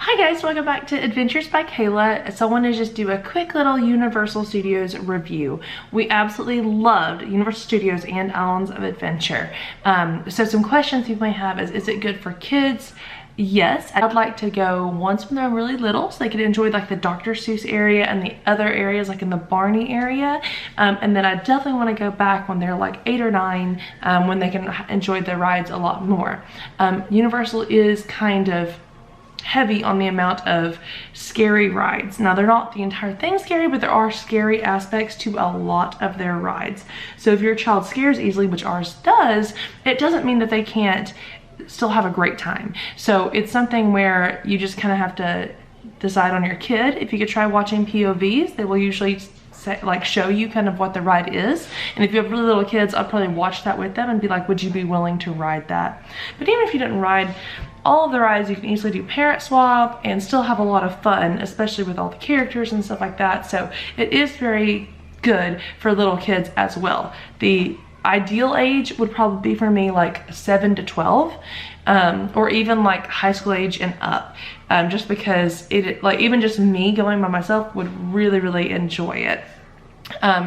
Hi guys, welcome back to Adventures by Kayla. So I want to just do a quick little Universal Studios review. We absolutely loved Universal Studios and Islands of Adventure. So some questions you may have is it good for kids? Yes, I'd like to go once when they're really little so they could enjoy like the Dr. Seuss area and the other areas like in the Barney area. And then I definitely want to go back when they're like 8 or 9 when they can enjoy the rides a lot more. Universal is kind of heavy on the amount of scary rides. Now they're not the entire thing scary, but there are scary aspects to a lot of their rides. So if your child scares easily, which ours does, it doesn't mean that they can't still have a great time. So it's something where you just kind of have to decide on your kid. If you could try watching POVs, they will usually show you kind of what the ride is. And if you have really little kids, I'd probably watch that with them and be like, would you be willing to ride that? But even if you didn't ride all of the rides, you can easily do parent swap and still have a lot of fun, especially with all the characters and stuff like that. So it is very good for little kids as well. The ideal age would probably be for me like 7 to 12, or even like high school age and up, just because it, like, even just me going by myself would really enjoy it.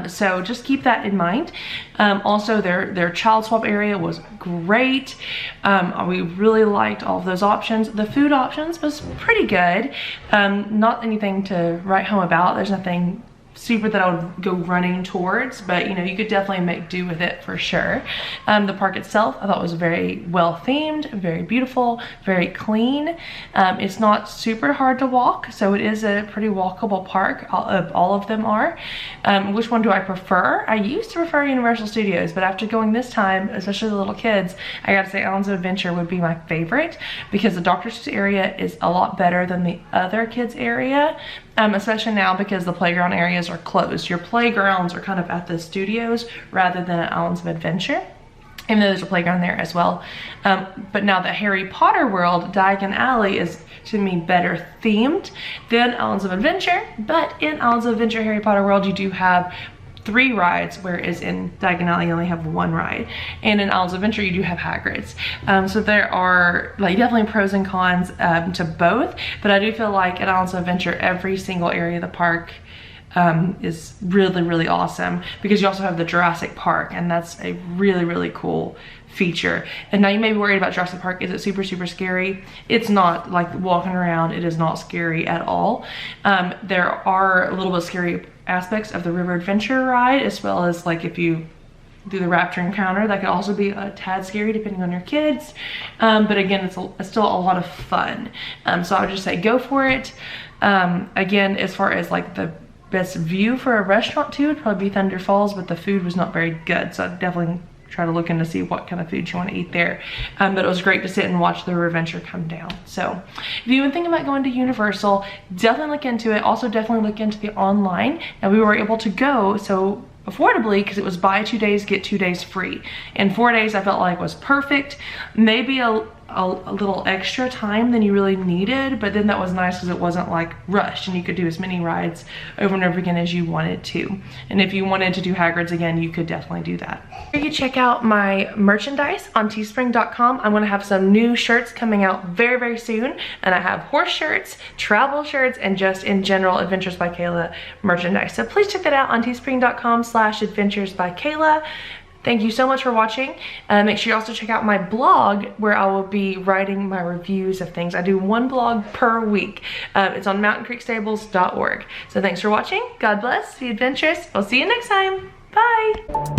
So just keep that in mind. Also their child swap area was great. We really liked all of those options. The food options was pretty good. Not anything to write home about. There's nothing super that I would go running towards, but you know, you could definitely make do with it for sure. The park itself I thought was very well themed, very beautiful, very clean. It's not super hard to walk, so it is a pretty walkable park. All of them are. Which one do I prefer? I used to prefer Universal Studios, but after going this time, especially the little kids, I gotta say Islands of Adventure would be my favorite because the Dr. Seuss area is a lot better than the other kids area. Especially now because the playground areas are closed. Your playgrounds are kind of at the studios rather than at Islands of Adventure, even though there's a playground there as well. But now the Harry Potter world, Diagon Alley, is to me better themed than Islands of Adventure. But in Islands of Adventure Harry Potter world, you do have 3 rides, whereas in Diagon Alley you only have 1 ride. And in Islands of Adventure you do have Hagrid's. So there are like definitely pros and cons to both, but I do feel like at Islands of Adventure every single area of the park is really awesome, because you also have the Jurassic Park, and that's a really cool feature. And now you may be worried about Jurassic Park. Is it super scary? It's not. Like walking around, it is not scary at all. There are a little bit scary aspects of the River Adventure ride, as well as like if you do the Raptor Encounter, that could also be a tad scary depending on your kids. But again, it's still a lot of fun. So I would just say go for it. Again, as far as like the best view for a restaurant too, would probably be Thunder Falls, but the food was not very good, so I'd definitely try to look in to see what kind of food you want to eat there. But it was great to sit and watch the River Adventure come down. So if you've been thinking about going to Universal, definitely look into it. Also definitely look into the online. And we were able to go so affordably because it was buy 2 days, get 2 days free. And 4 days I felt like was perfect. Maybe a little extra time than you really needed, but then that was nice because it wasn't like rushed and you could do as many rides over and over again as you wanted to. And if you wanted to do Hagrid's again, you could definitely do that. You can check out my merchandise on teespring.com. I'm going to have some new shirts coming out very soon, and I have horse shirts, travel shirts, and just in general Adventures by Kayla merchandise. So please check that out on teespring.com/Adventures by Kayla. Thank you so much for watching. Make sure you also check out my blog where I will be writing my reviews of things. I do 1 blog per week. It's on mountaincreekstables.org. So thanks for watching. God bless. Be adventurous. I'll see you next time. Bye.